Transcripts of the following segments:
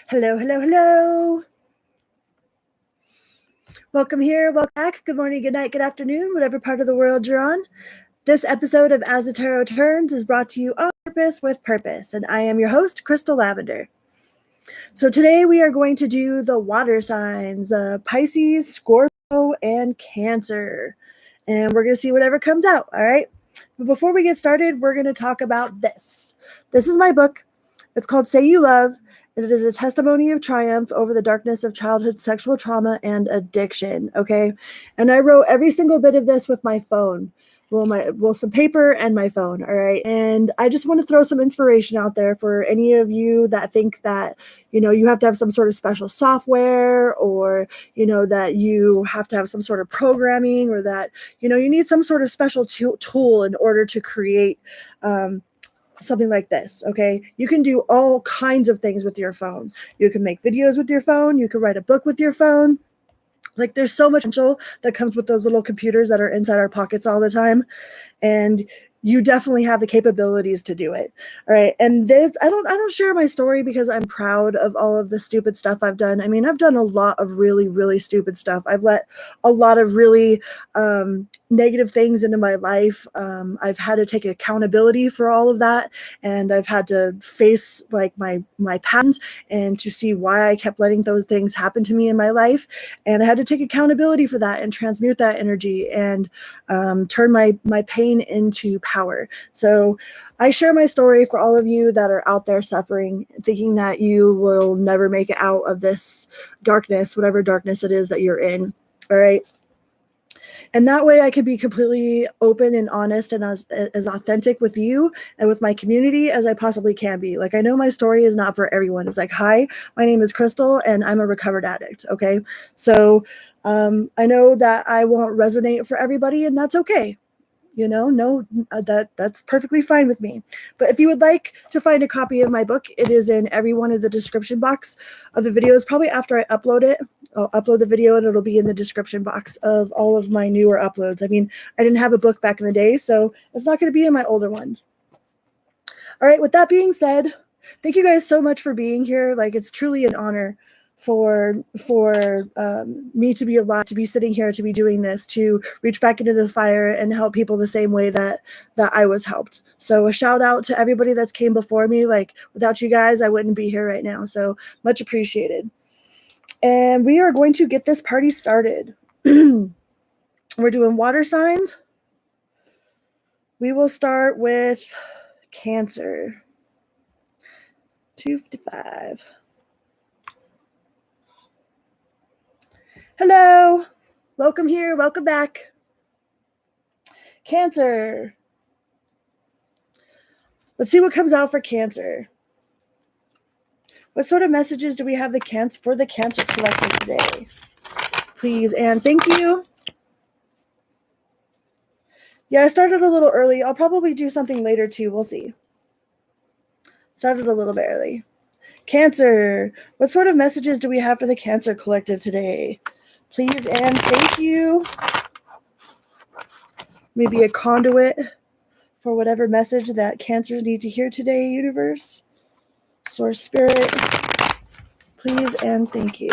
Hello, hello, hello. Welcome here, welcome back. Good morning, good night, good afternoon, whatever part of the world you're on. This episode of As the Tarot Turns is brought to you on purpose with purpose, and I am your host, Crystal Lavender. So today we are going to do the water signs, Pisces, Scorpio, and Cancer. And we're going to see whatever comes out, all right? But before we get started, we're going to talk about this. This is my book. It's called Say You Love, and it is a testimony of triumph over the darkness of childhood sexual trauma and addiction, okay? And I wrote every single bit of this with my phone. Some paper and my phone, all right? And I just want to throw some inspiration out there for any of you that think that, you have to have some sort of special software, or, that you have to have some sort of programming, or that, you need some sort of special tool in order to create something like this, okay? You can do all kinds of things with your phone. You can make videos with your phone. You can write a book with your phone. Like, there's so much potential that comes with those little computers that are inside our pockets all the time. And you definitely have the capabilities to do it. All right. And this, I don't share my story because I'm proud of all of the stupid stuff I've done. I mean, I've done a lot of really, really stupid stuff. I've let a lot of really negative things into my life. I've had to take accountability for all of that. And I've had to face like my patterns and to see why I kept letting those things happen to me in my life. And I had to take accountability for that and transmute that energy and turn my pain into power. So I share my story for all of you that are out there suffering, thinking that you will never make it out of this darkness, whatever darkness it is that you're in. All right. And that way I can be completely open and honest and as authentic with you and with my community as I possibly can be. Like, I know my story is not for everyone. It's like, hi, my name is Crystal and I'm a recovered addict. Okay. So I know that I won't resonate for everybody, and that's okay. That's perfectly fine with me. But if you would like to find a copy of my book, it is in every one of the description box of the videos. Probably after I upload it, I'll upload the video and it'll be in the description box of all of my newer uploads. I mean, I didn't have a book back in the day, so it's not going to be in my older ones. All right, with that being said, thank you guys so much for being here. Like, it's truly an honor for me to be alive, to be sitting here, to be doing this, to reach back into the fire and help people the same way that I was helped. So a shout out to everybody that's came before me. Like, without you guys, I wouldn't be here right now. So much appreciated. And we are going to get this party started. We're doing water signs. We will start with Cancer. 255. Hello. Welcome here. Welcome back. Cancer. Let's see what comes out for Cancer. What sort of messages do we have for the Cancer collective today? Please and thank you. Yeah, I started a little early. I'll probably do something later too. We'll see. Started a little bit early. Cancer. What sort of messages do we have for the Cancer collective today? Please and thank you. Maybe a conduit for whatever message that Cancers need to hear today, universe. Source Spirit. Please and thank you.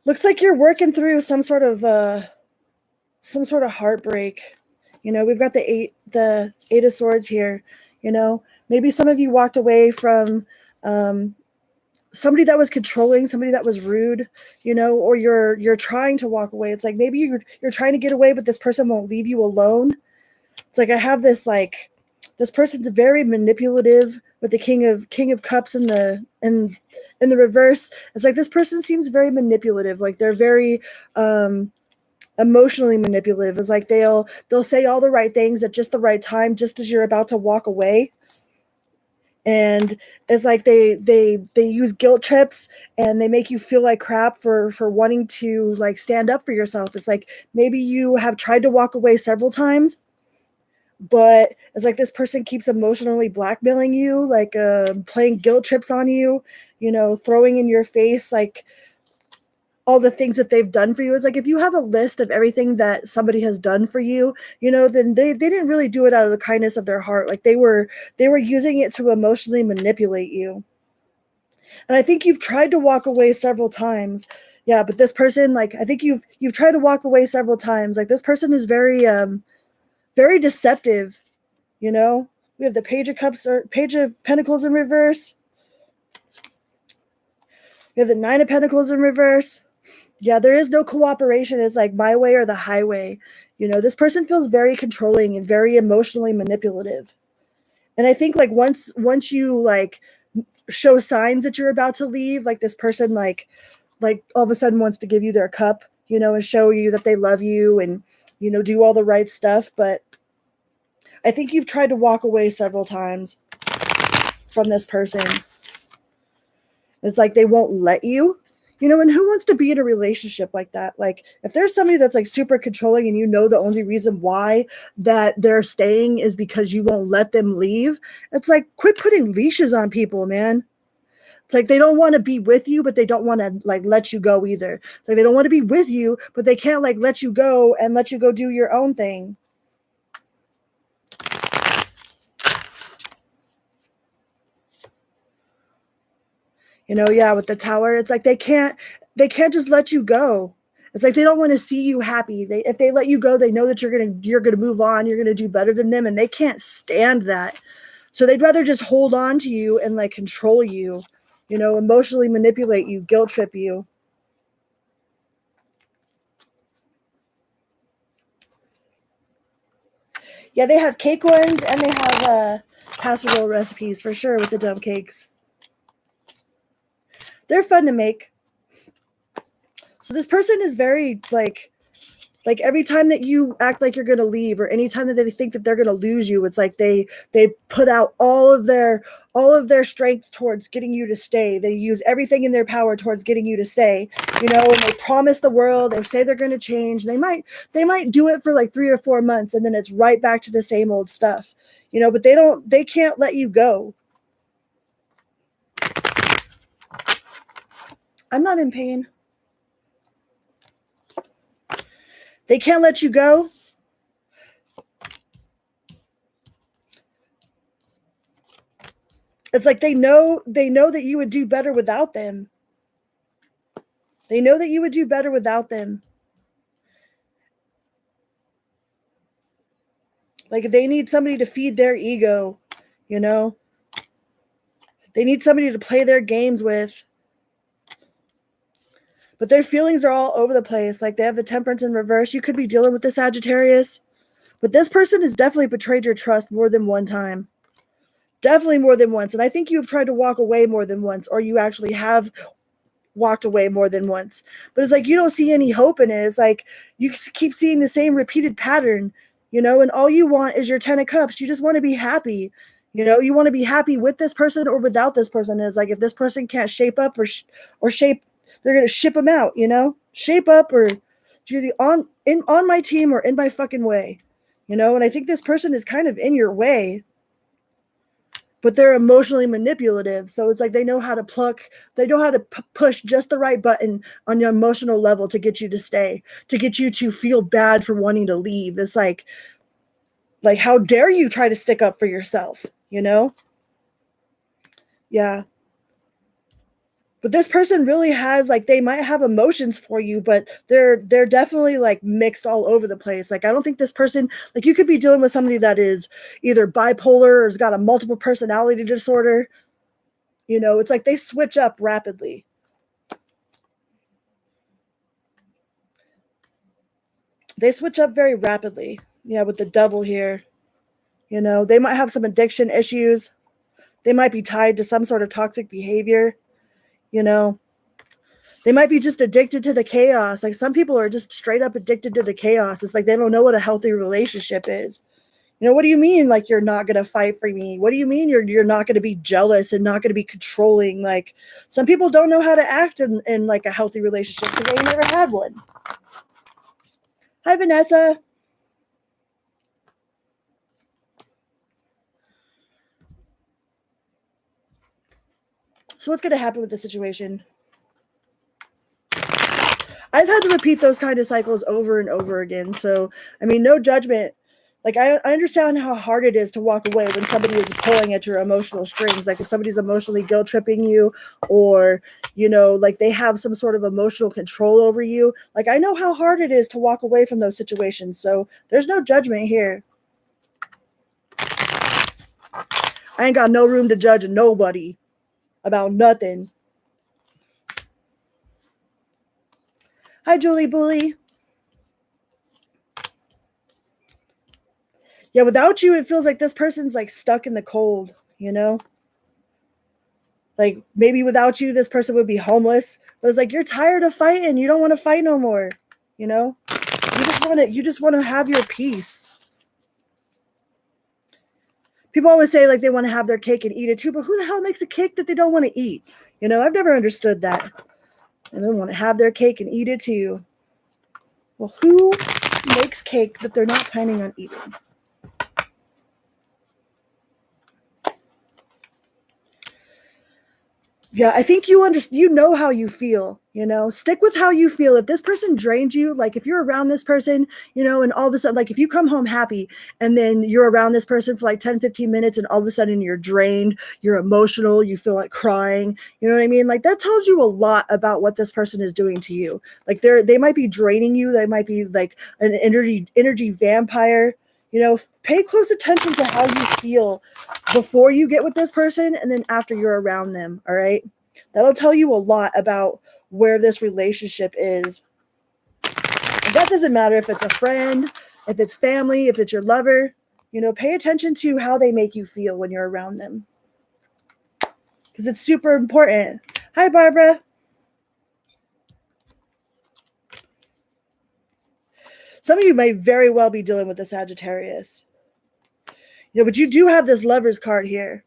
Looks like you're working through some sort of heartbreak. We've got the Eight of Swords here. Maybe some of you walked away from somebody that was controlling, somebody that was rude, or you're trying to walk away. It's like maybe you're trying to get away, but this person won't leave you alone. It's like I have this person's very manipulative with the King of Cups in the reverse. It's like this person seems very manipulative. Like, they're very emotionally manipulative. It's like they'll say all the right things at just the right time, just as you're about to walk away. And it's like they use guilt trips and they make you feel like crap for wanting to like stand up for yourself. It's like maybe you have tried to walk away several times, but it's like this person keeps emotionally blackmailing you, like playing guilt trips on you, throwing in your face like all the things that they've done for you. It's like if you have a list of everything that somebody has done for you, then they didn't really do it out of the kindness of their heart. Like they were using it to emotionally manipulate you. And I think you've tried to walk away several times. Yeah, but this person, like, I think you've tried to walk away several times. Like this person is very very deceptive. We have the Page of Cups or Page of Pentacles in reverse. We have the Nine of Pentacles in reverse. Yeah, there is no cooperation. It's like my way or the highway. This person feels very controlling and very emotionally manipulative. And I think like once you like show signs that you're about to leave, like this person like all of a sudden wants to give you their cup, and show you that they love you and do all the right stuff. But I think you've tried to walk away several times from this person. It's like they won't let you. And who wants to be in a relationship like that? Like if there's somebody that's like super controlling and the only reason why that they're staying is because you won't let them leave, it's like quit putting leashes on people, man. It's like they don't want to be with you, but they don't want to like let you go either. It's like they don't want to be with you, but they can't like let you go and let you go do your own thing. Yeah, with the Tower, it's like they can't just let you go. It's like they don't want to see you happy. If they let you go, they know that you're gonna move on, you're gonna do better than them, and they can't stand that. So they'd rather just hold on to you and like control you, emotionally manipulate you, guilt trip you. Yeah, they have cake ones and they have casserole recipes for sure with the dump cakes. They're fun to make. So this person is very like every time that you act like you're going to leave or anytime that they think that they're going to lose you, it's like they put out all of their strength towards getting you to stay. They use everything in their power towards getting you to stay, and they promise the world, they say they're going to change. They might do it for like 3 or 4 months and then it's right back to the same old stuff, but they can't let you go. I'm not in pain. They can't let you go. It's like they know that you would do better without them. They know that you would do better without them. Like they need somebody to feed their ego, They need somebody to play their games with. But their feelings are all over the place. Like they have the Temperance in reverse. You could be dealing with the Sagittarius. But this person has definitely betrayed your trust more than one time. Definitely more than once. And I think you've tried to walk away more than once, or you actually have walked away more than once. But it's like you don't see any hope in it. It's like you keep seeing the same repeated pattern, and all you want is your 10 of Cups. You just want to be happy. You want to be happy with this person or without this person. It's like if this person can't shape up or shape, they're going to ship them out, shape up or do the on my team or in my fucking way, and I think this person is kind of in your way. But they're emotionally manipulative. So it's like they know how to push just the right button on your emotional level to get you to stay, to get you to feel bad for wanting to leave. It's like how dare you try to stick up for yourself, Yeah. But this person really has they might have emotions for you, but they're definitely mixed all over the place. I don't think this person, you could be dealing with somebody that is either bipolar or has got a multiple personality disorder. It's like they switch up rapidly. They switch up very rapidly. Yeah, with the Devil here. They might have some addiction issues. They might be tied to some sort of toxic behavior. They might be just addicted to the chaos. Some people are just straight up addicted to the chaos. It's like they don't know what a healthy relationship is. What do you mean you're not going to fight for me? What do you mean you're not going to be jealous and not going to be controlling? Some people don't know how to act in a healthy relationship because they never had one. Hi, Vanessa. So what's going to happen with the situation? I've had to repeat those kind of cycles over and over again. So, I mean, no judgment. Like, I understand how hard it is to walk away when somebody is pulling at your emotional strings. Like, if somebody's emotionally guilt tripping you, or, you know, like they have some sort of emotional control over you. Like, I know how hard it is to walk away from those situations. So there's no judgment here. I ain't got no room to judge nobody about nothing. Hi, Julie Bully. Yeah, without you, it feels like this person's like stuck in the cold, you know? Like maybe without you, this person would be homeless. But it's like you're tired of fighting. You don't want to fight no more, you know? You just want to have your peace. People always say like they want to have their cake and eat it too, but who the hell makes a cake that they don't want to eat? You know, I've never understood that. And they want to have their cake and eat it too. Well, who makes cake that they're not planning on eating? Yeah, I think you know how you feel, you know, stick with how you feel. If this person drains you, like if you're around this person, you know, and all of a sudden, like if you come home happy and then you're around this person for like 10, 15 minutes and all of a sudden you're drained, you're emotional, you feel like crying, you know what I mean? Like that tells you a lot about what this person is doing to you. Like they might be draining you. They might be like an energy vampire. You know, pay close attention to how you feel before you get with this person and then after you're around them, all right? That'll tell you a lot about where this relationship is. And that doesn't matter if it's a friend, if it's family, if it's your lover. You know, pay attention to how they make you feel when you're around them. Because it's super important. Hi, Barbara. Some of you may very well be dealing with the Sagittarius. You know, but you do have this Lover's card here,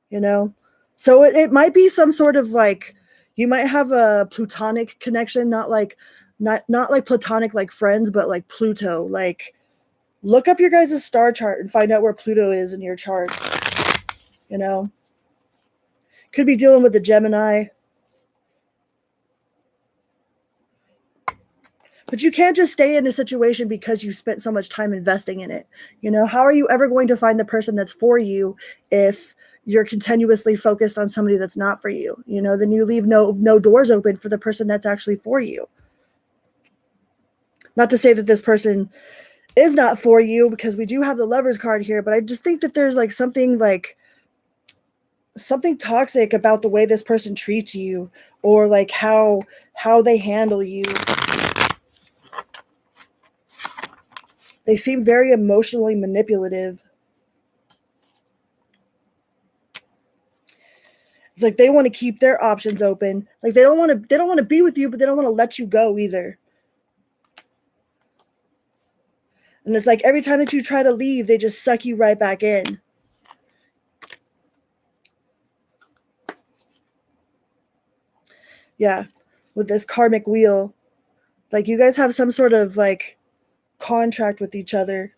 you know? So it might be some sort of like, you might have a Plutonic connection, not like Platonic like friends, but like Pluto. Like, look up your guys' star chart and find out where Pluto is in your charts, you know? Could be dealing with the Gemini. But you can't just stay in a situation because you spent so much time investing in it. You know, how are you ever going to find the person that's for you if you're continuously focused on somebody that's not for you? You know, then you leave no doors open for the person that's actually for you. Not to say that this person is not for you, because we do have the Lover's card here, but I just think that there's like something toxic about the way this person treats you, or like how they handle you. They seem very emotionally manipulative. It's like they want to keep their options open. Like they don't want to be with you, but they don't want to let you go either. And it's like every time that you try to leave, they just suck you right back in. Yeah, with this karmic wheel. Like you guys have some sort of like contract with each other.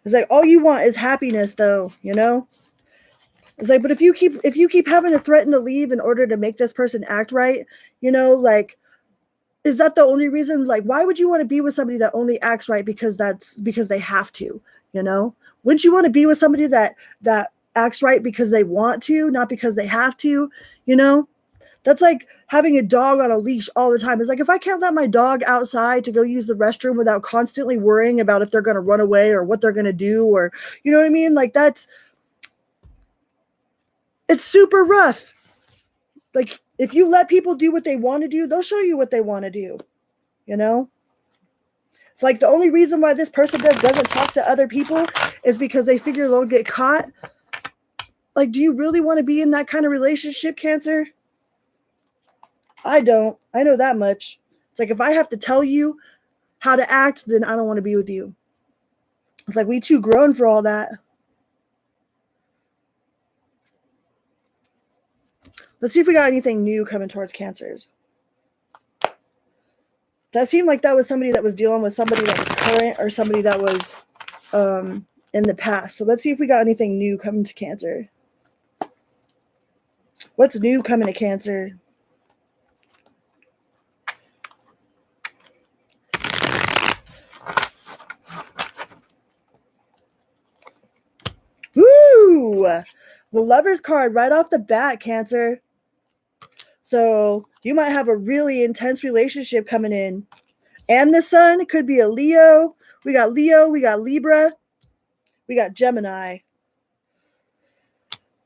It's like all you want is happiness though, you know? It's like, but if you keep having to threaten to leave in order to make this person act right, you know, like, is that the only reason? Like, why would you want to be with somebody that only acts right because they have to, you know? Wouldn't you want to be with somebody that acts right because they want to, not because they have to, you know? That's like having a dog on a leash all the time. It's like, if I can't let my dog outside to go use the restroom without constantly worrying about if they're going to run away or what they're going to do, or, you know what I mean? Like it's super rough. Like if you let people do what they want to do, they'll show you what they want to do, you know? Like the only reason why this person doesn't talk to other people is because they figure they'll get caught. Like, do you really want to be in that kind of relationship, Cancer? I don't. I know that much. It's like, if I have to tell you how to act, then I don't want to be with you. It's like, we too grown for all that. Let's see if we got anything new coming towards Cancers. That seemed like that was somebody that was dealing with somebody that was current, or somebody that was in the past. So let's see if we got anything new coming to Cancer. What's new coming to Cancer? Woo! The Lover's card right off the bat, Cancer. So you might have a really intense relationship coming in. And the Sun could be a Leo. We got Libra, we got Gemini.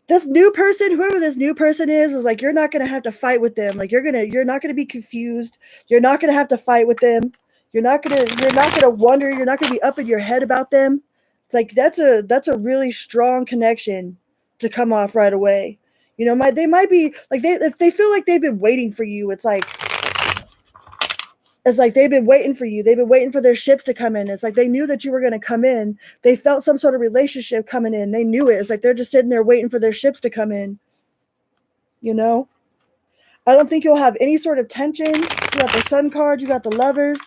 This new person, whoever this new person is like, you're not gonna have to fight with them. Like you're not gonna be confused. You're not gonna have to fight with them. You're not gonna wonder. You're not gonna be up in your head about them. It's like that's a really strong connection to come off right away. You know, they might be like if they feel like they've been waiting for you. It's like they've been waiting for you. They've been waiting for their ships to come in. It's like they knew that you were going to come in. They felt some sort of relationship coming in. They knew it. It's like they're just sitting there waiting for their ships to come in. You know? I don't think you'll have any sort of tension. You got the Sun card. You got the Lovers.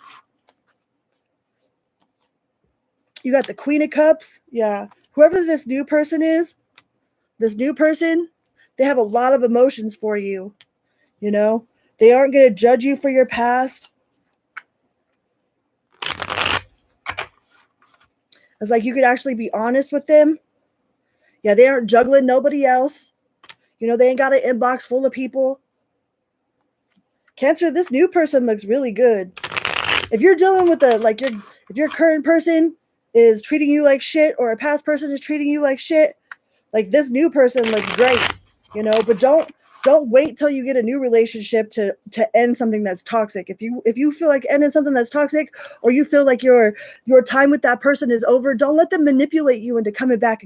You got the Queen of Cups. Yeah. Whoever this new person is, they have a lot of emotions for you. You know? They aren't going to judge you for your past. It's like you could actually be honest with them. Yeah, they aren't juggling nobody else. You know, they ain't got an inbox full of people. Cancer, this new person looks really good. If you're dealing with if your current person is treating you like shit or a past person is treating you like shit, like this new person looks great, you know, but don't wait till you get a new relationship to end something that's toxic. If you feel like ending something that's toxic, or you feel like your time with that person is over, don't let them manipulate you into coming back.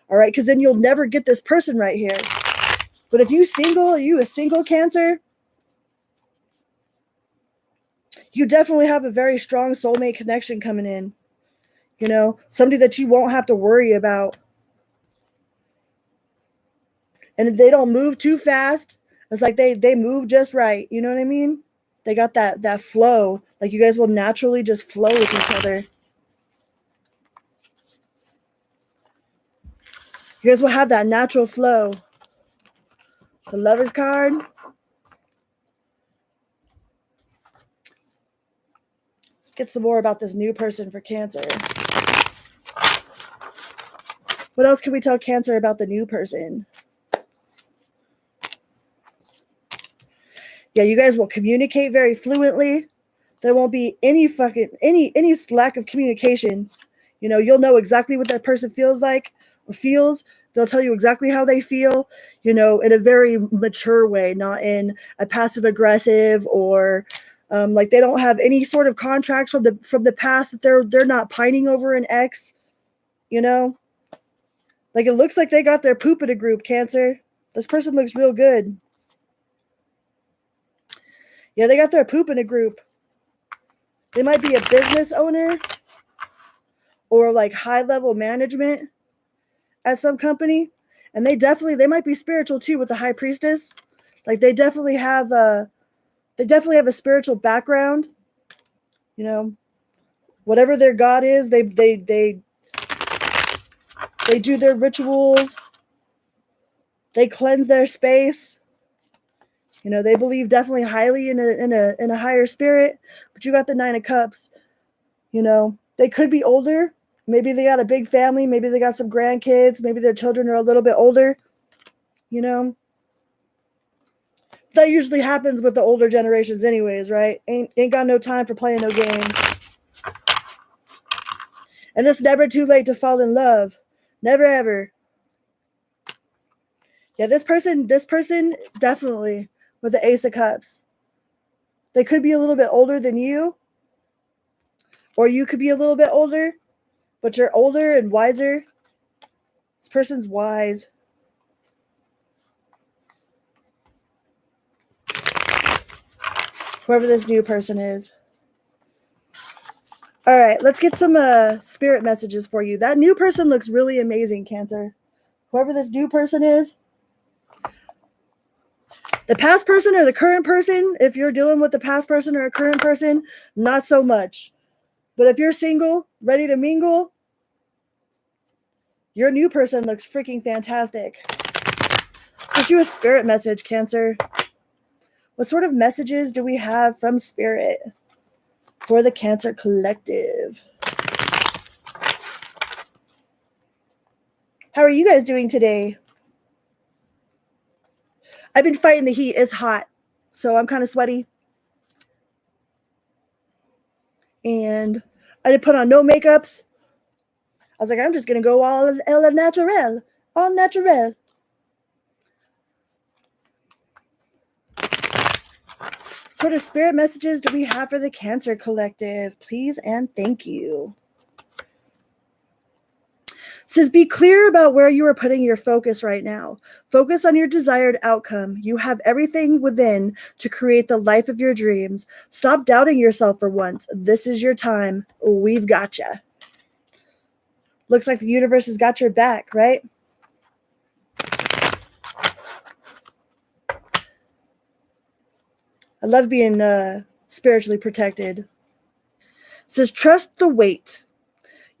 All right, because then you'll never get this person right here. But if you a single Cancer, you definitely have a very strong soulmate connection coming in. You know, somebody that you won't have to worry about. And they don't move too fast. It's like they move just right. You know what I mean? They got that flow. Like you guys will naturally just flow with each other. You guys will have that natural flow. The Lover's card. Let's get some more about this new person for Cancer. What else can we tell Cancer about the new person? Yeah, you guys will communicate very fluently. There won't be any lack of communication. You know, you'll know exactly what that person feels like or feels. They'll tell you exactly how they feel, you know, in a very mature way, not in a passive aggressive or like they don't have any sort of contracts from the past that they're not pining over an ex, you know. Like it looks like they got their poop in a group, Cancer. This person looks real good. Yeah, they got their poop in a group. They might be a business owner or like high level management at some company. And they might be spiritual too with the High Priestess. Like they definitely have a spiritual background. You know, whatever their God is, they do their rituals. They cleanse their space. You know, they believe definitely highly in a higher spirit. But you got the Nine of Cups. You know, they could be older. Maybe they got a big family. Maybe they got some grandkids. Maybe their children are a little bit older. You know, that usually happens with the older generations anyways, right? Ain't got no time for playing no games. And it's never too late to fall in love. Never ever. Yeah, this person definitely with the Ace of Cups. They could be a little bit older than you. Or you could be a little bit older, but you're older and wiser. This person's wise. Whoever this new person is. All right, let's get some spirit messages for you. That new person looks really amazing, Cancer. Whoever this new person is. The past person or the current person, if you're dealing with the past person or a current person, not so much. But if you're single, Ready to mingle? Your new person looks freaking fantastic. Let's get you a spirit message, Cancer. What sort of messages do we have from Spirit for the Cancer Collective? How are you guys doing today? I've been fighting the heat. It's hot, so I'm kind of sweaty. And I didn't put on no makeups. I was like, I'm just going to go all natural. All natural. What sort of spirit messages do we have for the Cancer Collective? Please and thank you. It says, be clear about where you are putting your focus right now. Focus on your desired outcome. You have everything within to create the life of your dreams. Stop doubting yourself for once. This is your time. We've got you. Looks like the universe has got your back, right? I love being spiritually protected. It says, trust the wait.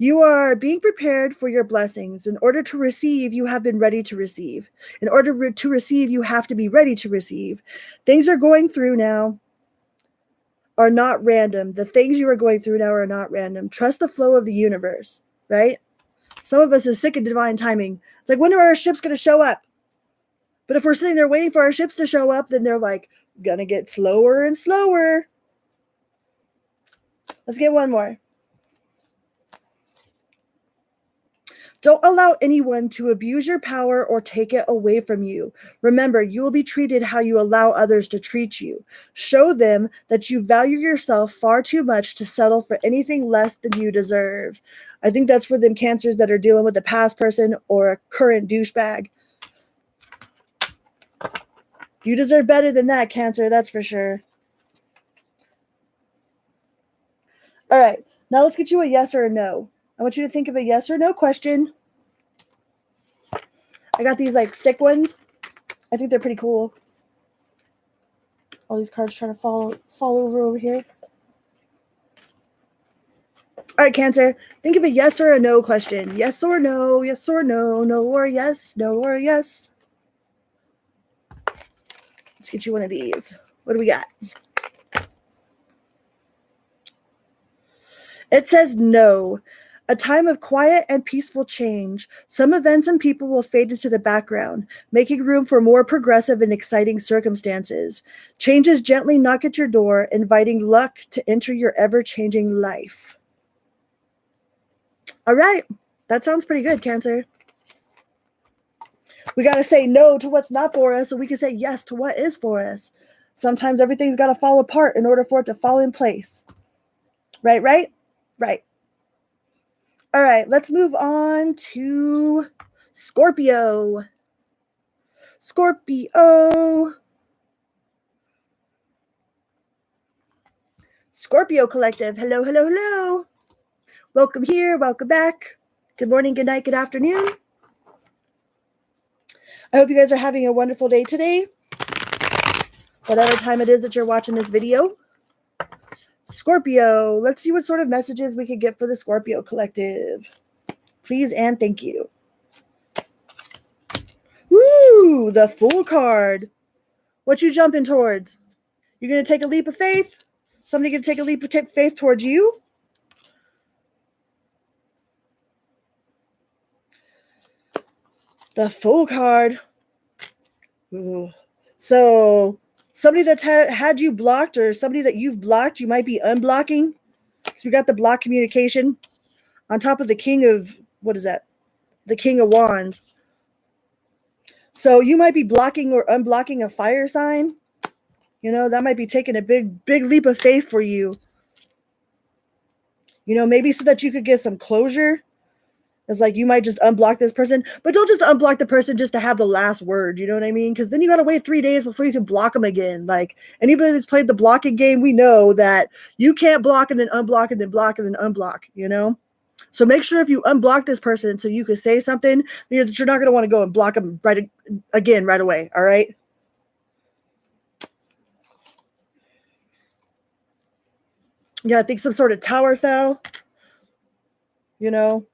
You are being prepared for your blessings. In order to receive, you have been ready to receive. In order to receive, you have to be ready to receive. Things are going through now are not random. The things you are going through now are not random. Trust the flow of the universe, right? Some of us is sick of divine timing. It's like, when are our ships going to show up? But if we're sitting there waiting for our ships to show up, then they're like, gonna get slower and slower. Let's get one more. Don't allow anyone to abuse your power or take it away from you. Remember, you will be treated how you allow others to treat you. Show them that you value yourself far too much to settle for anything less than you deserve. I think that's for them Cancers that are dealing with a past person or a current douchebag. You deserve better than that, Cancer, that's for sure. All right, now let's get you a yes or a no. I want you to think of a yes or no question. I got these like stick ones. I think they're pretty cool. All these cards trying to fall over here. All right, Cancer, think of a yes or a no question. Yes or no, yes or no, no or yes, no or yes. Let's get you one of these. What do we got? It says no. A time of quiet and peaceful change. Some events and people will fade into the background, making room for more progressive and exciting circumstances. Changes gently knock at your door, inviting luck to enter your ever-changing life. All right. That sounds pretty good, Cancer. We got to say no to what's not for us so we can say yes to what is for us. Sometimes everything's got to fall apart in order for it to fall in place. Right? Right. All right, let's move on to Scorpio. Scorpio Collective. Hello, hello, hello. Welcome here. Welcome back. Good morning, good night, good afternoon. I hope you guys are having a wonderful day today. Whatever time it is that you're watching this video. Scorpio. Let's see what sort of messages we could get for the Scorpio Collective. Please and thank you. Woo! The Fool card. What you jumping towards? You gonna take a leap of faith? Somebody gonna take a leap of faith towards you? The Fool card. Ooh. So somebody that's had you blocked or somebody that you've blocked, you might be unblocking. So we got the block communication on top of the King of, what is that? The King of Wands. So you might be blocking or unblocking a fire sign. You know, that might be taking a big leap of faith for you. You know, maybe so that you could get some closure. It's like you might just unblock this person, but don't just unblock the person just to have the last word. You know what I mean? Because then you got to wait 3 days before you can block them again. Like anybody that's played the blocking game, we know that you can't block and then unblock and then block and then unblock, you know? So make sure if you unblock this person so you can say something, that you're not going to want to go and block them right away. All right? Yeah, I think some sort of tower fell. You know,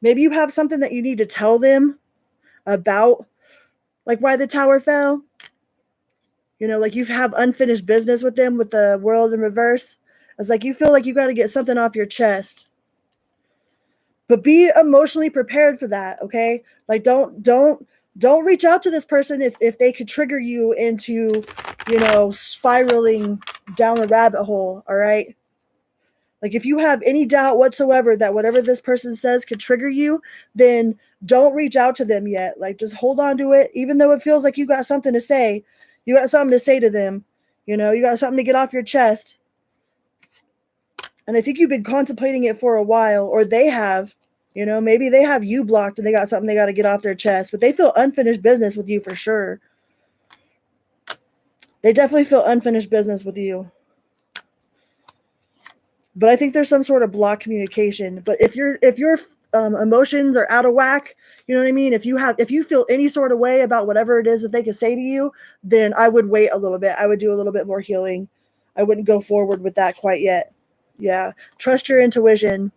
maybe you have something that you need to tell them about, like why the tower fell. You know, like you have unfinished business with them with the world in reverse. It's like you feel like you got to get something off your chest. But be emotionally prepared for that, okay? Like don't reach out to this person if they could trigger you into, you know, spiraling down the rabbit hole, all right? Like if you have any doubt whatsoever that whatever this person says could trigger you, then don't reach out to them yet. Like just hold on to it, even though it feels like you got something to say. You got something to say to them. You know, you got something to get off your chest. And I think you've been contemplating it for a while, or they have. You know, maybe they have you blocked and they got something they got to get off their chest, but they feel unfinished business with you for sure. They definitely feel unfinished business with you. But I think there's some sort of block communication. But if your emotions are out of whack, you know what I mean? If you feel any sort of way about whatever it is that they could say to you, then I would wait a little bit. I would do a little bit more healing. I wouldn't go forward with that quite yet. Yeah. Trust your intuition.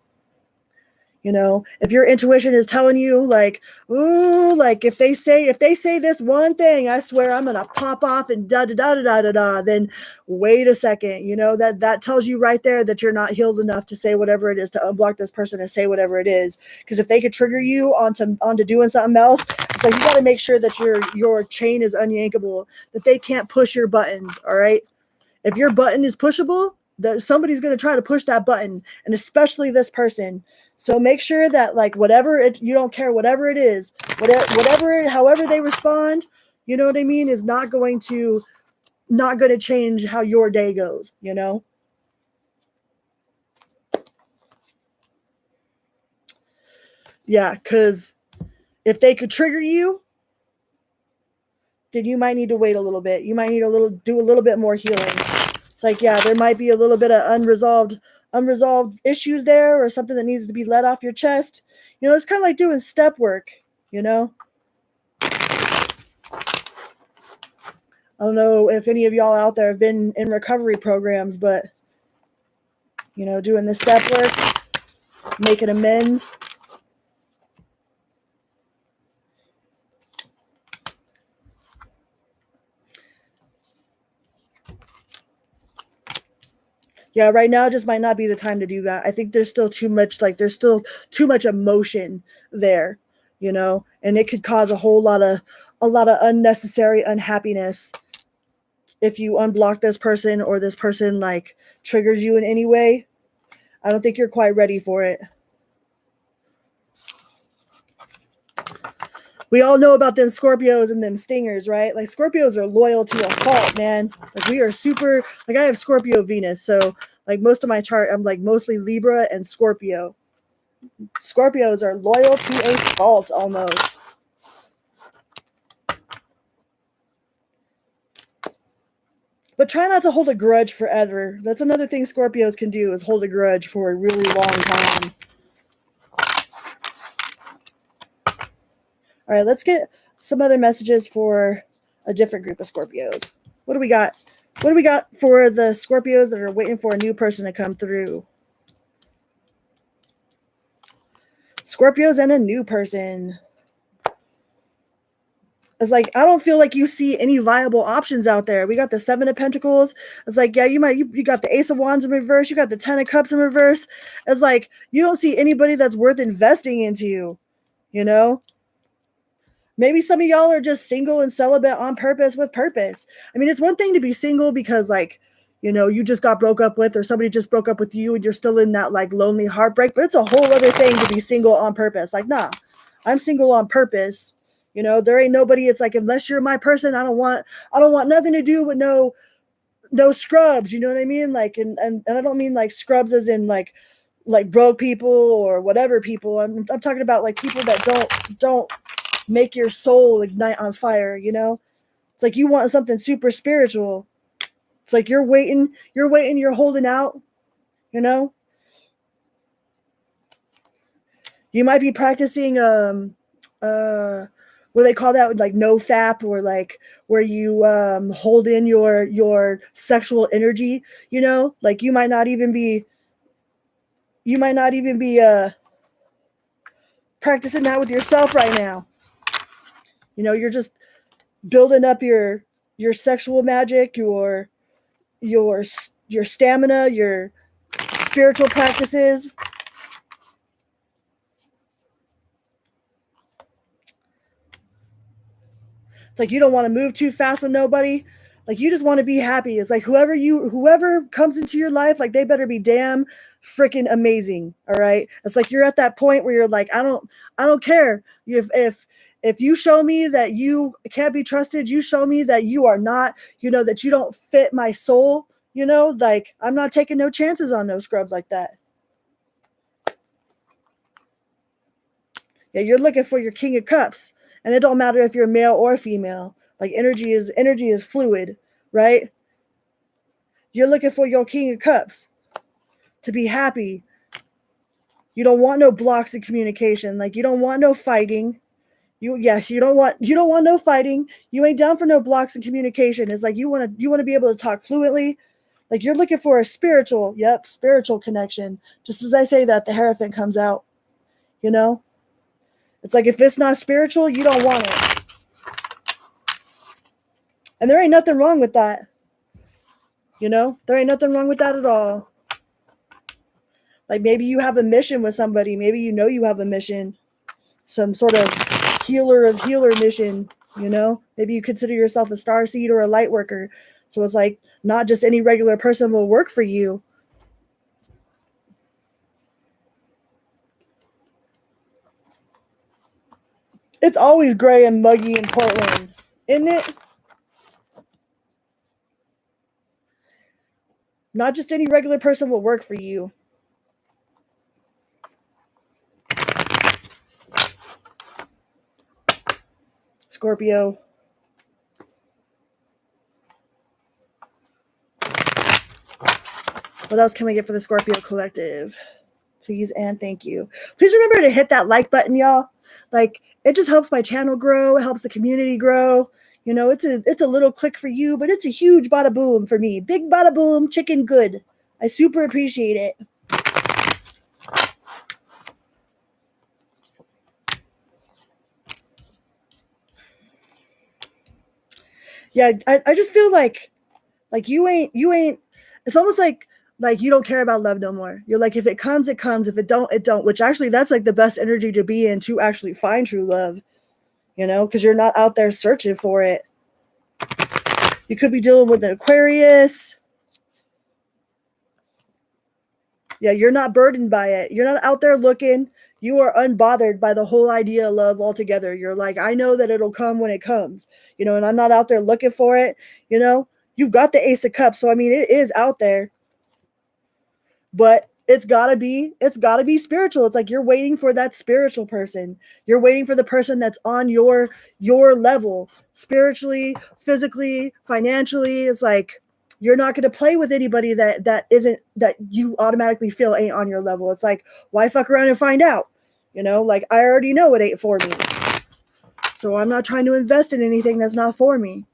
You know, if your intuition is telling you like, ooh, like if they say this one thing, I swear I'm gonna pop off and da da da da da da da, then wait a second. You know, that tells you right there that you're not healed enough to say whatever it is, to unblock this person and say whatever it is. Because if they could trigger you onto doing something else, it's like you got to make sure that your chain is unyankable, that they can't push your buttons. All right. If your button is pushable, that somebody's going to try to push that button, and especially this person. So make sure that like whatever it, you don't care whatever it is, however they respond, you know what I mean, is not going to change how your day goes, you know? Yeah, because if they could trigger you, then you might need to wait a little bit. You might need do a little bit more healing. It's like, yeah, there might be a little bit of unresolved issues there, or something that needs to be let off your chest. You know, it's kind of like doing step work, you know? I don't know if any of y'all out there have been in recovery programs, but, you know, doing the step work, making amends. Yeah, right now just might not be the time to do that. I think there's still too much emotion there, you know, and it could cause a lot of unnecessary unhappiness if you unblock this person, or this person like triggers you in any way. I don't think you're quite ready for it. We all know about them Scorpios and them stingers, right? Like Scorpios are loyal to a fault, man. Like we are super, like I have Scorpio Venus. So like most of my chart, I'm like mostly Libra and Scorpio. Scorpios are loyal to a fault almost. But try not to hold a grudge forever. That's another thing Scorpios can do, is hold a grudge for a really long time. All right, let's get some other messages for a different group of Scorpios. What do we got? What do we got for the Scorpios that are waiting for a new person to come through? Scorpios and a new person. It's like, I don't feel like you see any viable options out there. We got the Seven of Pentacles. It's like, yeah, you got the Ace of Wands in reverse. You got the Ten of Cups in reverse. It's like, you don't see anybody that's worth investing into, you know? Maybe some of y'all are just single and celibate on purpose with purpose. I mean, it's one thing to be single because like, you know, you just got broke up with, or somebody just broke up with you and you're still in that like lonely heartbreak, but it's a whole other thing to be single on purpose. Like, nah, I'm single on purpose. You know, there ain't nobody. It's like, unless you're my person, I don't want nothing to do with no scrubs. You know what I mean? Like, and I don't mean like scrubs as in like broke people or whatever people. I'm talking about like people that don't make your soul ignite on fire. You know, it's like you want something super spiritual. It's like you're waiting, you're holding out. You know, you might be practicing what they call that, like no fap, or like where you hold in your sexual energy, you know, like you might not even be practicing that with yourself right now. You know, you're just building up your sexual magic, your stamina, your spiritual practices. It's like you don't want to move too fast with nobody. Like you just want to be happy. It's like whoever comes into your life, like they better be damn freaking amazing. All right. It's like you're at that point where you're like, I don't care if you show me that you can't be trusted, you show me that you are not, you know, that you don't fit my soul, you know, like I'm not taking no chances on no scrubs like that. Yeah, you're looking for your King of Cups, and it don't matter if you're male or female. Like energy is fluid, right? You're looking for your King of Cups to be happy. You don't want no blocks in communication. Like you don't want no fighting. You don't want no fighting. You ain't down for no blocks in communication. It's like you want to be able to talk fluently. Like you're looking for a spiritual connection. Just as I say that, the Hierophant comes out. You know? It's like if it's not spiritual, you don't want it. And there ain't nothing wrong with that. You know? There ain't nothing wrong with that at all. Like maybe you have a mission with somebody. Maybe you know you have a mission. Some sort of healer mission, you know? Maybe you consider yourself a starseed or a light worker. So it's like not just any regular person will work for you. It's always gray and muggy in Portland, isn't it? Not just any regular person will work for you. Scorpio. What else can we get for the Scorpio collective? Please and thank you. Please remember to hit that like button, y'all. Like it just helps my channel grow. It helps the community grow. You know, it's a little click for you, but it's a huge bada boom for me. Big bada boom, chicken good. I super appreciate it. Yeah, I just feel like you ain't it's almost like you don't care about love no more. You're like, if it comes, it comes. If it don't, it don't. Which actually that's like the best energy to be in to actually find true love. You know, because you're not out there searching for it. You could be dealing with an Aquarius. Yeah, you're not burdened by it. You're not out there looking. You are unbothered by the whole idea of love altogether. You're like, I know that it'll come when it comes, you know, and I'm not out there looking for it. You know, you've got the Ace of Cups. So, I mean, it is out there, but it's gotta be spiritual. It's like you're waiting for that spiritual person. You're waiting for the person that's on your level, spiritually, physically, financially. It's like, you're not going to play with anybody that isn't, that you automatically feel ain't on your level. It's like, why fuck around and find out? You know, like I already know it ain't for me. So I'm not trying to invest in anything that's not for me.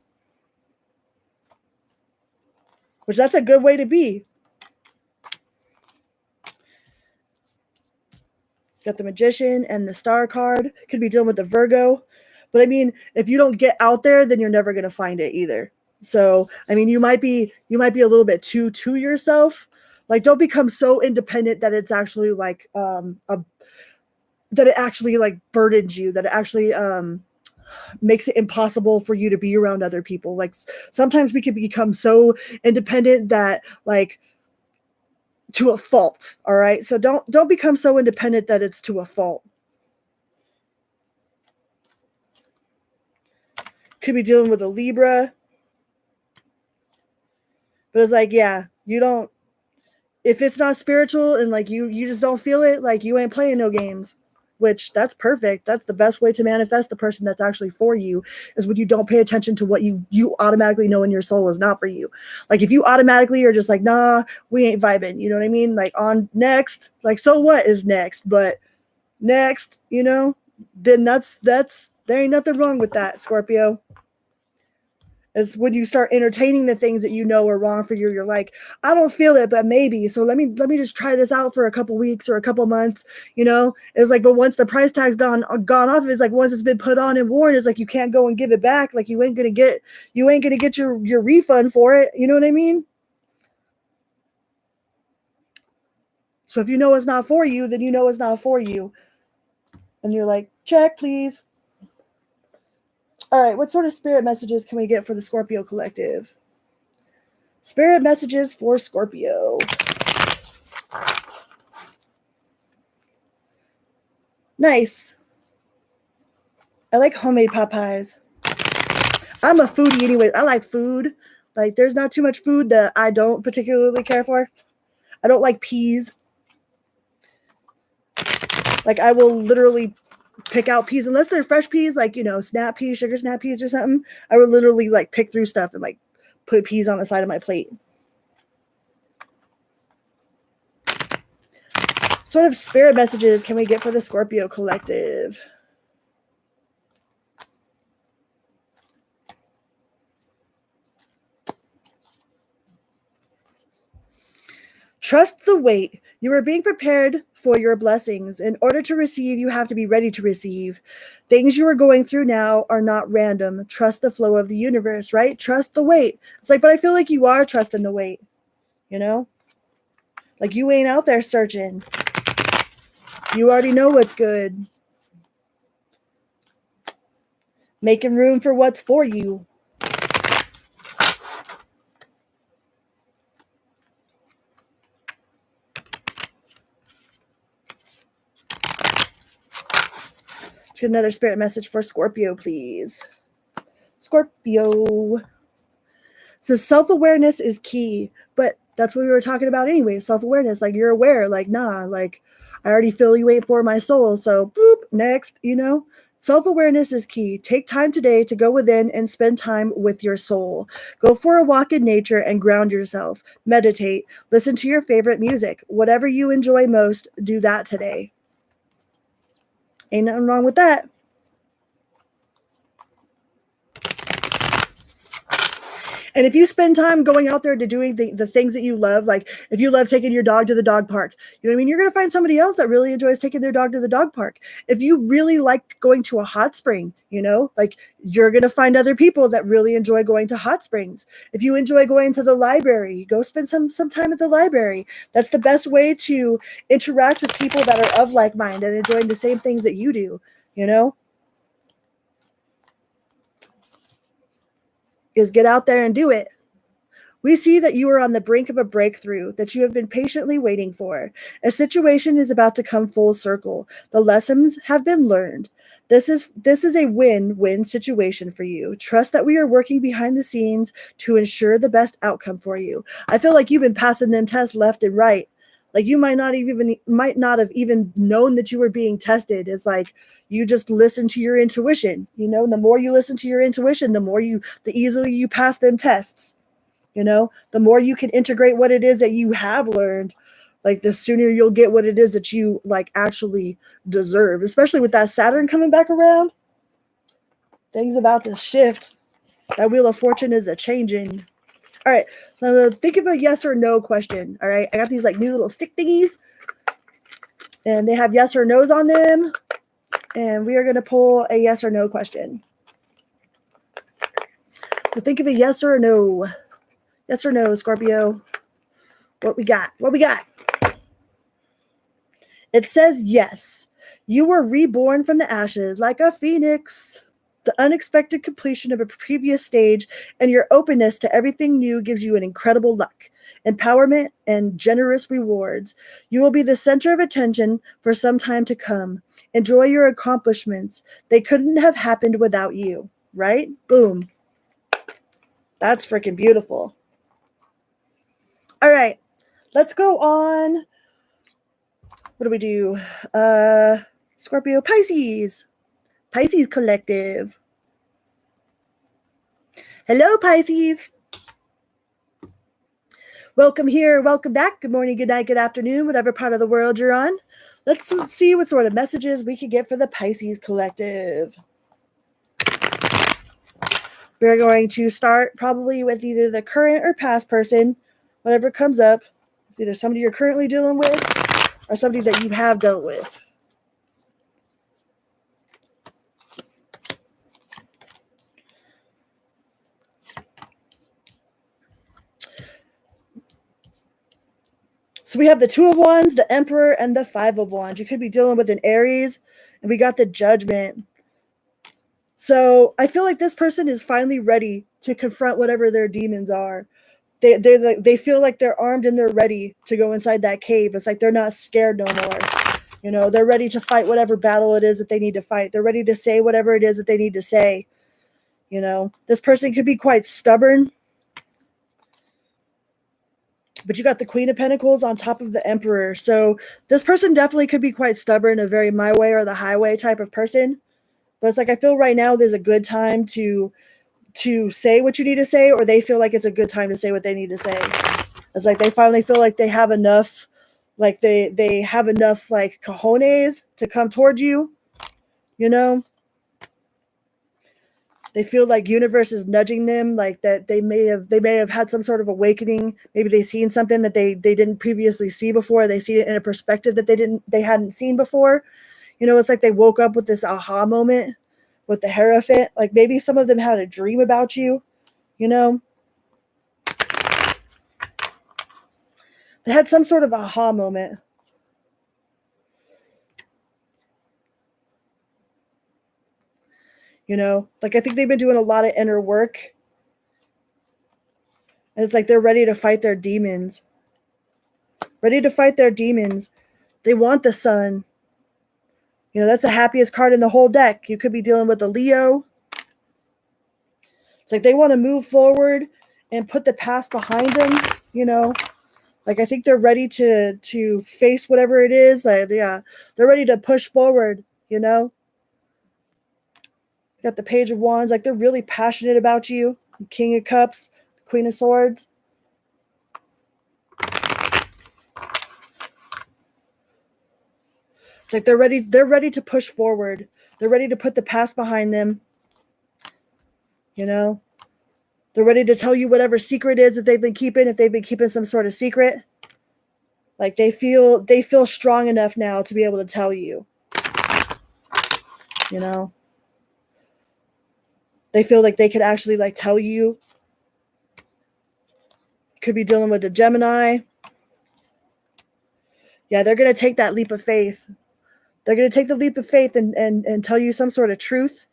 Which that's a good way to be. Got the Magician and the Star card. Could be dealing with the Virgo. But I mean, if you don't get out there, then you're never going to find it either. So, I mean, you might be a little bit too to yourself. Like, don't become so independent that it's actually like that it actually like burdens you, that it actually makes it impossible for you to be around other people. Like sometimes we can become so independent that like to a fault. All right. So don't become so independent that it's to a fault. Could be dealing with a Libra. But it's like, yeah, you don't, if it's not spiritual and like you just don't feel it, like you ain't playing no games. Which that's perfect. That's the best way to manifest the person that's actually for you, is when you don't pay attention to what you automatically know in your soul is not for you. Like if you automatically are just like, nah, we ain't vibing. You know what I mean? Like on next, like, so what is next? But next, you know, then that's there ain't nothing wrong with that, Scorpio. It's when you start entertaining the things that you know are wrong for you. You're like, I don't feel it, but maybe. So let me just try this out for a couple weeks or a couple months. It's like, but once the price tag's gone off, it's like once it's been put on and worn, it's like you can't go and give it back. Like you ain't gonna get your refund for it. You know what I mean? So if you know it's not for you, then you know it's not for you. And you're like, check, please. All right, what sort of spirit messages can we get for the Scorpio collective? Spirit messages for Scorpio. Nice. I like homemade pot pies. I'm a foodie anyway. I like food. Like, there's not too much food that I don't particularly care for. I don't like peas. Like, I will literally pick out peas, unless they're fresh peas, like, snap peas, sugar snap peas or something. I would literally, like, pick through stuff and, like, put peas on the side of my plate. Sort of spirit messages can we get for the Scorpio collective? Trust the wait. You are being prepared for your blessings. In order to receive, you have to be ready to receive. Things you are going through now are not random. Trust the flow of the universe, right? Trust the wait. It's like, but I feel like you are trusting the wait, Like you ain't out there searching. You already know what's good. Making room for what's for you. Let's get another spirit message for Scorpio, please. Scorpio. So self-awareness is key, but that's what we were talking about anyway. Self-awareness, like you're aware, like, nah, like I already feel you wait for my soul. So boop, next, Self-awareness is key. Take time today to go within and spend time with your soul. Go for a walk in nature and ground yourself. Meditate. Listen to your favorite music. Whatever you enjoy most, do that today. Ain't nothing wrong with that. And if you spend time going out there to doing the things that you love, like if you love taking your dog to the dog park, you know what I mean? You're going to find somebody else that really enjoys taking their dog to the dog park. If you really like going to a hot spring, like you're going to find other people that really enjoy going to hot springs. If you enjoy going to the library, go spend some time at the library. That's the best way to interact with people that are of like mind and enjoying the same things that you do, is get out there and do it. We see that you are on the brink of a breakthrough that you have been patiently waiting for. A situation is about to come full circle. The lessons have been learned. This is a win-win situation for you. Trust that we are working behind the scenes to ensure the best outcome for you. I feel like you've been passing them tests left and right. Like you might not have even known that you were being tested. It's like you just listen to your intuition. The more you listen to your intuition, the easily you pass them tests. The more you can integrate what it is that you have learned, like the sooner you'll get what it is that you like actually deserve, especially with that Saturn coming back around. Things about to shift. That Wheel of Fortune is a changing. All right, now think of a yes or no question. All right, I got these like new little stick thingies and they have yes or no's on them. And we are going to pull a yes or no question. So think of a yes or a no. Yes or no, Scorpio. What we got? It says yes. You were reborn from the ashes like a phoenix. The unexpected completion of a previous stage and your openness to everything new gives you an incredible luck, empowerment, and generous rewards. You will be the center of attention for some time to come. Enjoy your accomplishments. They couldn't have happened without you, right? Boom. That's freaking beautiful. All right, let's go on. What do we do? Scorpio, Pisces collective. Hello, Pisces. Welcome here. Welcome back. Good morning, good night, good afternoon, whatever part of the world you're on. Let's see what sort of messages we can get for the Pisces collective. We're going to start probably with either the current or past person, whatever comes up, either somebody you're currently dealing with or somebody that you have dealt with. So we have the Two of Wands, the Emperor, and the Five of Wands. You could be dealing with an Aries, and we got the Judgment. So I feel like this person is finally ready to confront whatever their demons are. They feel like they're armed and they're ready to go inside that cave. It's like they're not scared no more. You know, they're ready to fight whatever battle it is that they need to fight. They're ready to say whatever it is that they need to say. You know, this person could be quite stubborn. But you got the Queen of Pentacles on top of the Emperor. So this person definitely could be quite stubborn, a very my way or the highway type of person. But it's like I feel right now there's a good time to say what you need to say, or they feel like it's a good time to say what they need to say. It's like they finally feel like they have enough, like they have enough like cojones to come towards you, you know? They feel like universe is nudging them, like that they may have had some sort of awakening. Maybe they've seen something that they didn't previously see before. They see it in a perspective that they hadn't seen before. You know, it's like they woke up with this aha moment with the Hierophant. Like maybe some of them had a dream about you, you know? They had some sort of aha moment. You know, like I think they've been doing a lot of inner work. And it's like they're ready to fight their demons. Ready to fight their demons. They want the sun. You know, that's the happiest card in the whole deck. You could be dealing with a Leo. It's like they want to move forward and put the past behind them, you know. Like I think they're ready to face whatever it is. Like, yeah, they're ready to push forward, you know. You got the Page of Wands. Like they're really passionate about you. King of Cups, Queen of Swords. It's like they're ready to push forward. They're ready to put the past behind them. You know? They're ready to tell you whatever secret is that they've been keeping, if they've been keeping some sort of secret. Like they feel strong enough now to be able to tell you. You know? They feel like they could actually like tell you. Could be dealing with a Gemini. Yeah, they're going to take that leap of faith. They're going to take the leap of faith and tell you some sort of truth.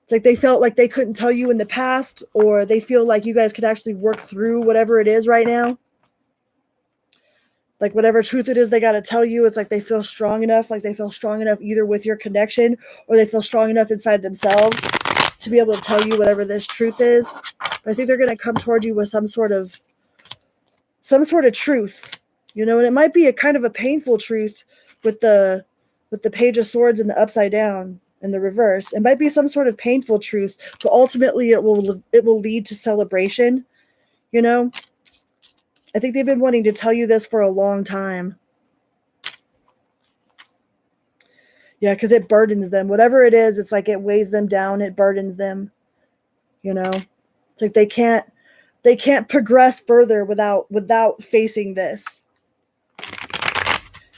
It's like they felt like they couldn't tell you in the past, or they feel like you guys could actually work through whatever it is right now. Like whatever truth it is they got to tell you, it's like they feel strong enough, like they feel strong enough either with your connection or they feel strong enough inside themselves to be able to tell you whatever this truth is. But I think they're going to come toward you with some sort of truth, you know, and it might be a kind of a painful truth with the Page of Swords and the upside down and the reverse. It might be some sort of painful truth, but ultimately it will lead to celebration, you know. I think they've been wanting to tell you this for a long time. Yeah, because it burdens them. Whatever it is, it's like it weighs them down. It burdens them, you know. It's like they can't progress further without facing this.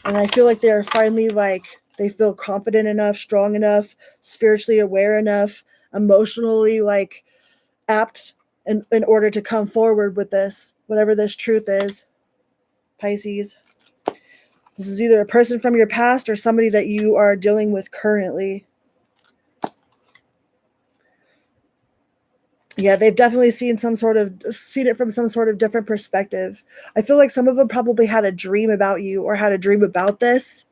And I feel like they're finally like, they feel confident enough, strong enough, spiritually aware enough, emotionally like apt in order to come forward with this, whatever this truth is. Pisces. This is either a person from your past or somebody that you are dealing with currently. Yeah, they've definitely seen it from some sort of different perspective. I feel like some of them probably had a dream about you or had a dream about this.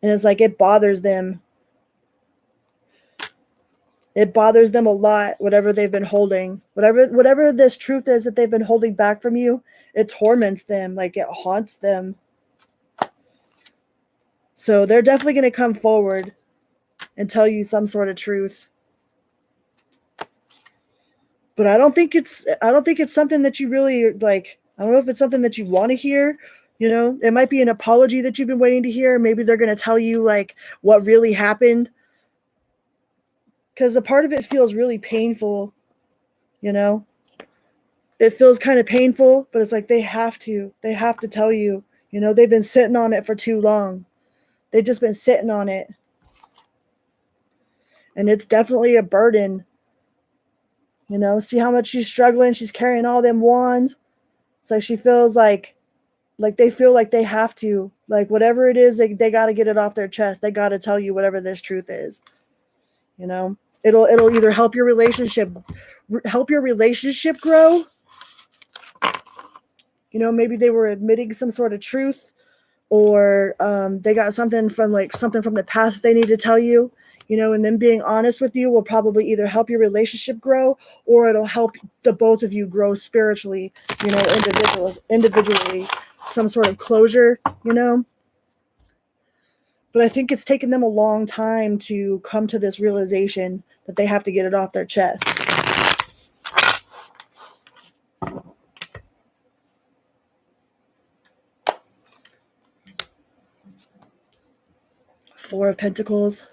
And it's like it bothers them. It bothers them a lot, whatever they've been holding. Whatever this truth is that they've been holding back from you, it torments them, like it haunts them. So they're definitely going to come forward and tell you some sort of truth. But I don't think it's something that you really like. I don't know if it's something that you want to hear. You know, it might be an apology that you've been waiting to hear. Maybe they're going to tell you like what really happened. because a part of it feels really painful, you know? It feels kind of painful, but it's like they have to tell you, you know, they've been sitting on it for too long. They've just been sitting on it. And it's definitely a burden. You know, see how much she's struggling. She's carrying all them wands. It's like she feels like they feel like they have to, like whatever it is, they got to get it off their chest. They got to tell you whatever this truth is. You know, it'll either help your relationship grow. You know, maybe they were admitting some sort of truth, or they got something from the past they need to tell you, you know, and then being honest with you will probably either help your relationship grow, or it'll help the both of you grow spiritually, you know, individually, some sort of closure, you know. But I think it's taken them a long time to come to this realization that they have to get it off their chest. Four of Pentacles.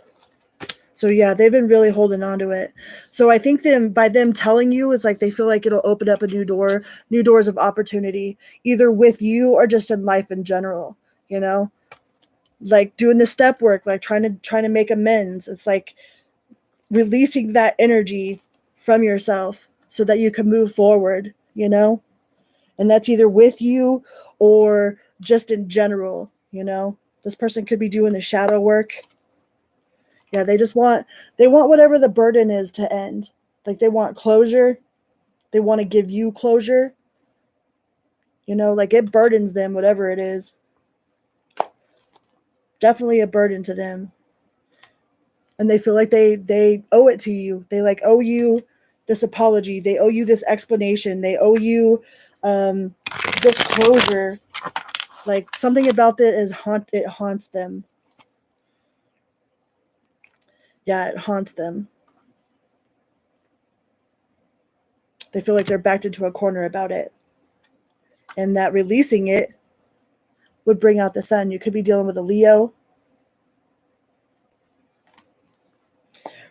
So yeah, they've been really holding on to it. So I think by them telling you, it's like they feel like it'll open up a new doors of opportunity, either with you or just in life in general, you know, like doing the step work, like trying to make amends. It's like releasing that energy from yourself so that you can move forward, you know, and that's either with you or just in general, you know. This person could be doing the shadow work. Yeah, they want whatever the burden is to end. Like they want closure. They want to give you closure. You know, like it burdens them, whatever it is. Definitely a burden to them. And they feel like they owe it to you. They like owe you this apology. They owe you this explanation. They owe you this closure. Like something about it it haunts them. Yeah, it haunts them. They feel like they're backed into a corner about it. And that releasing it would bring out the sun. You could be dealing with a Leo.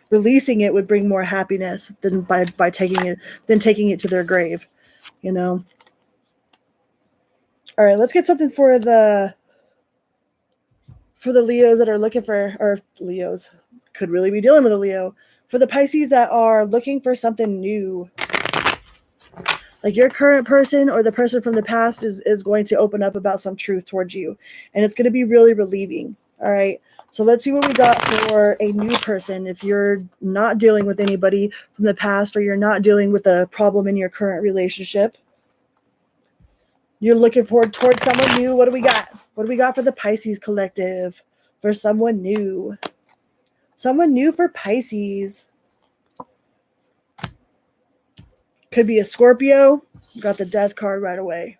Releasing it would bring more happiness than by taking it to their grave, you know. All right, let's get something for the Leos that are looking for, or Leos could really be dealing with a Leo. For the Pisces that are looking for something new. Like your current person or the person from the past is going to open up about some truth towards you. And it's going to be really relieving. All right. So let's see what we got for a new person. If you're not dealing with anybody from the past, or you're not dealing with a problem in your current relationship, you're looking forward towards someone new. What do we got? What do we got for the Pisces collective? For someone new. Someone new for Pisces. Could be a Scorpio. Got the death card right away.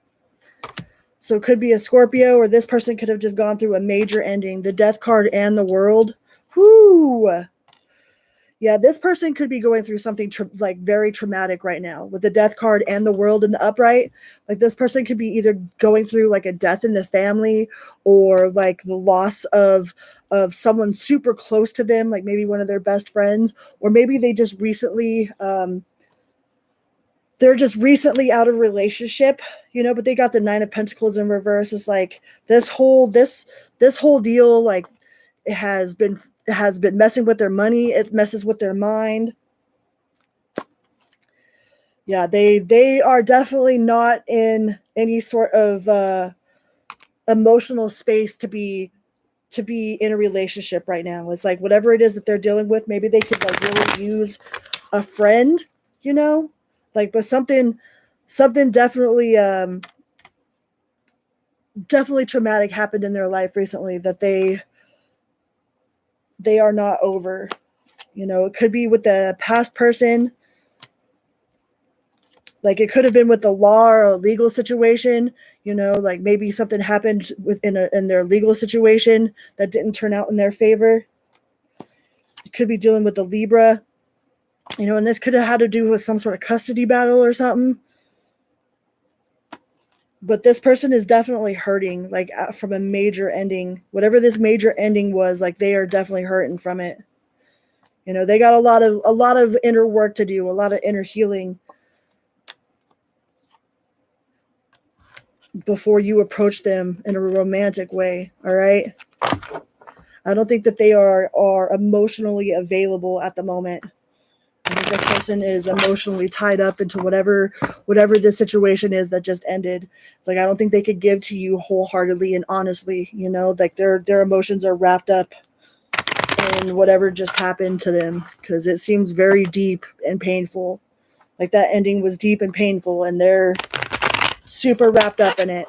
So it could be a Scorpio, or this person could have just gone through a major ending. The death card and the world. Whoo! Yeah, this person could be going through something like very traumatic right now with the death card and the world in the upright. Like this person could be either going through like a death in the family, or like the loss of someone super close to them, like maybe one of their best friends, or maybe they just recently they're just recently out of relationship, you know, but they got the Nine of Pentacles in reverse. It's like this whole deal, like it has been messing with their money. It messes with their mind. Yeah, they are definitely not in any sort of emotional space to be in a relationship right now. It's like whatever it is that they're dealing with, maybe they could like really use a friend, you know, like, but something definitely traumatic happened in their life recently that they are not over. You know, it could be with the past person. Like it could have been with the law or a legal situation, you know, like maybe something happened in their legal situation that didn't turn out in their favor. It could be dealing with the Libra, you know, and this could have had to do with some sort of custody battle or something. But this person is definitely hurting, like from a major ending. Whatever this major ending was, like they are definitely hurting from it. You know, they got a lot of inner work to do, a lot of inner healing before you approach them in a romantic way. All right. I don't think that they are emotionally available at the moment. I think this person is emotionally tied up into whatever this situation is that just ended. It's like I don't think they could give to you wholeheartedly and honestly, you know, like their emotions are wrapped up in whatever just happened to them, because it seems very deep and painful. Like that ending was deep and painful, and they're super wrapped up in it.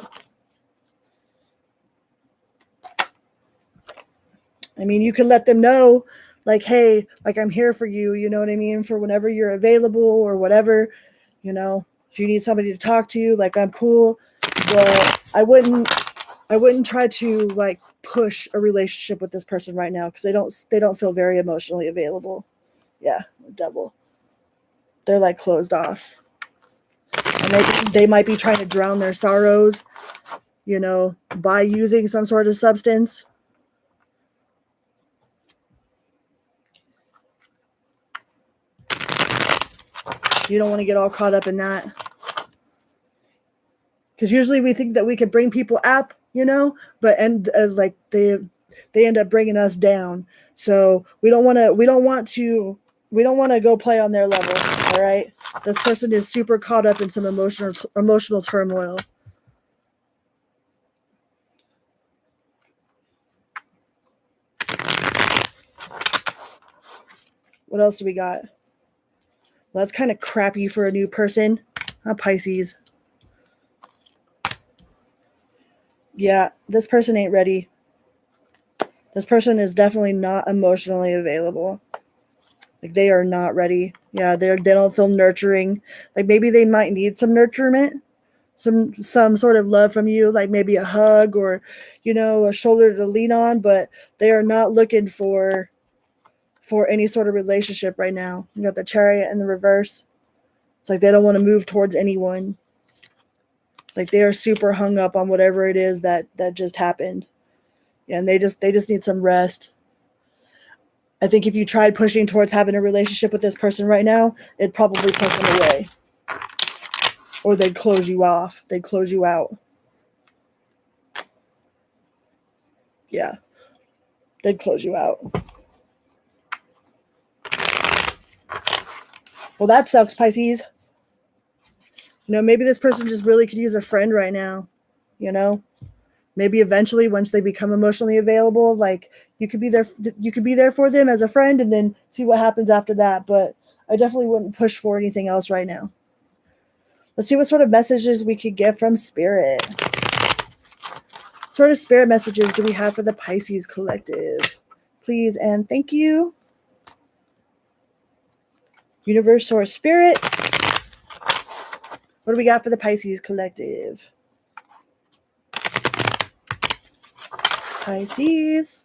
I mean, you can let them know, like, hey, like I'm here for you, you know what I mean? For whenever you're available or whatever, you know, if you need somebody to talk to, like I'm cool. But I wouldn't try to like push a relationship with this person right now, because they don't feel very emotionally available. Yeah, devil. They're like closed off. And they might be trying to drown their sorrows, you know, by using some sort of substance. You don't want to get all caught up in that. Because usually we think that we could bring people up, you know, but like they end up bringing us down. So we don't want to go play on their level. All right. This person is super caught up in some emotional turmoil. What else do we got? Well, that's kind of crappy for a new person. Pisces. Yeah, this person ain't ready. This person is definitely not emotionally available. Like they are not ready. Yeah, they don't feel nurturing. Like maybe they might need some nurturement, some sort of love from you, like maybe a hug or, you know, a shoulder to lean on, but they are not looking for any sort of relationship right now. You got the Chariot in the reverse. It's like they don't want to move towards anyone. Like they are super hung up on whatever it is that just happened. Yeah, and they just need some rest. I think if you tried pushing towards having a relationship with this person right now, it'd probably push them away. Or they'd close you off. They'd close you out. Yeah. They'd close you out. Well, that sucks, Pisces. You know, maybe this person just really could use a friend right now. You know? Maybe eventually, once they become emotionally available, like you could be there for them as a friend, and then see what happens after that. But I definitely wouldn't push for anything else right now. Let's see what sort of messages we could get from Spirit. What sort of Spirit messages do we have for the Pisces collective? Please and thank you. Universe or Spirit. What do we got for the Pisces collective? Pisces.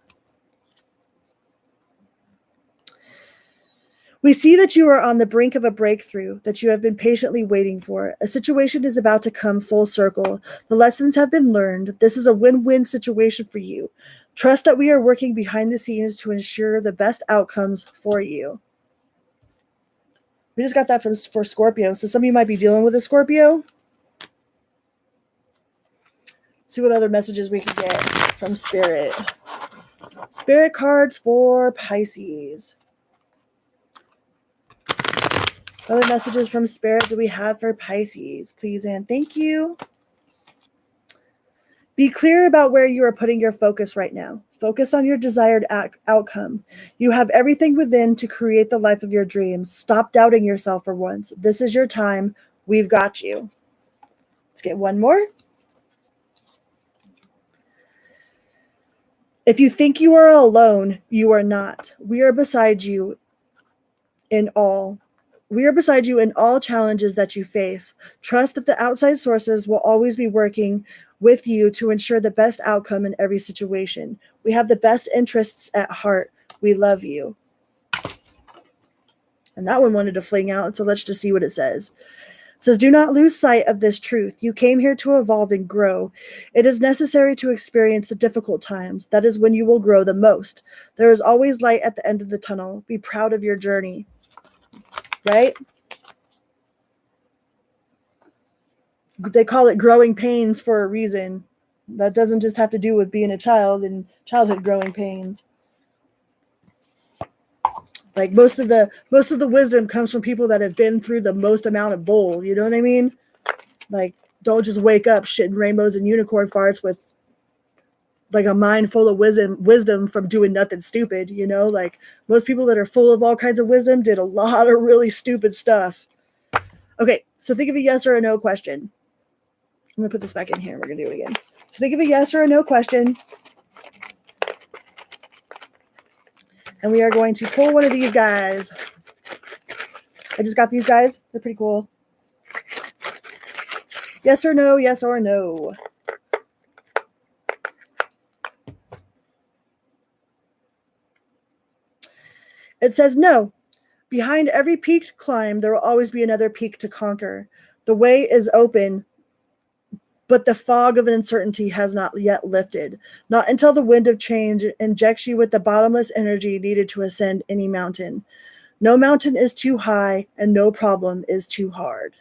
We see that you are on the brink of a breakthrough that you have been patiently waiting for. A situation is about to come full circle. The lessons have been learned. This is a win-win situation for you. Trust that we are working behind the scenes to ensure the best outcomes for you. We just got that for Scorpio. So some of you might be dealing with a Scorpio. See what other messages we can get from Spirit. Spirit cards for Pisces. Other messages from Spirit do we have for Pisces? Please and thank you. Be clear about where you are putting your focus right now. Focus on your desired outcome. You have everything within to create the life of your dreams. Stop doubting yourself for once. This is your time. We've got you. Let's get one more. If you think you are alone, you are not. We are beside you in all. We are beside you in all challenges that you face. Trust that the outside sources will always be working with you to ensure the best outcome in every situation. We have the best interests at heart. We love you. And that one wanted to fling out, so let's just see what it says. says, do not lose sight of this truth. You came here to evolve and grow. It is necessary to experience the difficult times. That is when you will grow the most. There is always light at the end of the tunnel. Be proud of your journey. Right? They call it growing pains for a reason. That doesn't just have to do with being a child and childhood growing pains. Like most of the wisdom comes from people that have been through the most amount of bull. You know what I mean? Like, don't just wake up shitting rainbows and unicorn farts with like a mind full of wisdom from doing nothing stupid. You know, like most people that are full of all kinds of wisdom did a lot of really stupid stuff. Okay, so think of a yes or a no question. I'm gonna put this back in here. We're gonna do it again. So think of a yes or a no question. And we are going to pull one of these guys. I just got these guys. They're pretty cool. Yes or no, yes or no. It says no. Behind every peak to climb, there will always be another peak to conquer. The way is open, but the fog of uncertainty has not yet lifted. Not until the wind of change injects you with the bottomless energy needed to ascend any mountain. No mountain is too high, and no problem is too hard.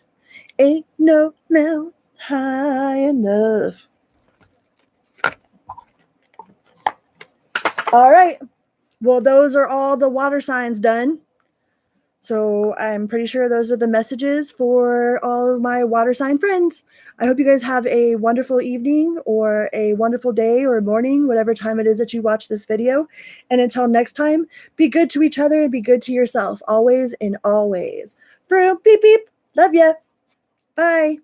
Ain't no mountain high enough. All right. Well, those are all the water signs done. So I'm pretty sure those are the messages for all of my water sign friends. I hope you guys have a wonderful evening or a wonderful day or morning, whatever time it is that you watch this video. And until next time, be good to each other and be good to yourself, always and always. For real, beep, beep. Love ya. Bye.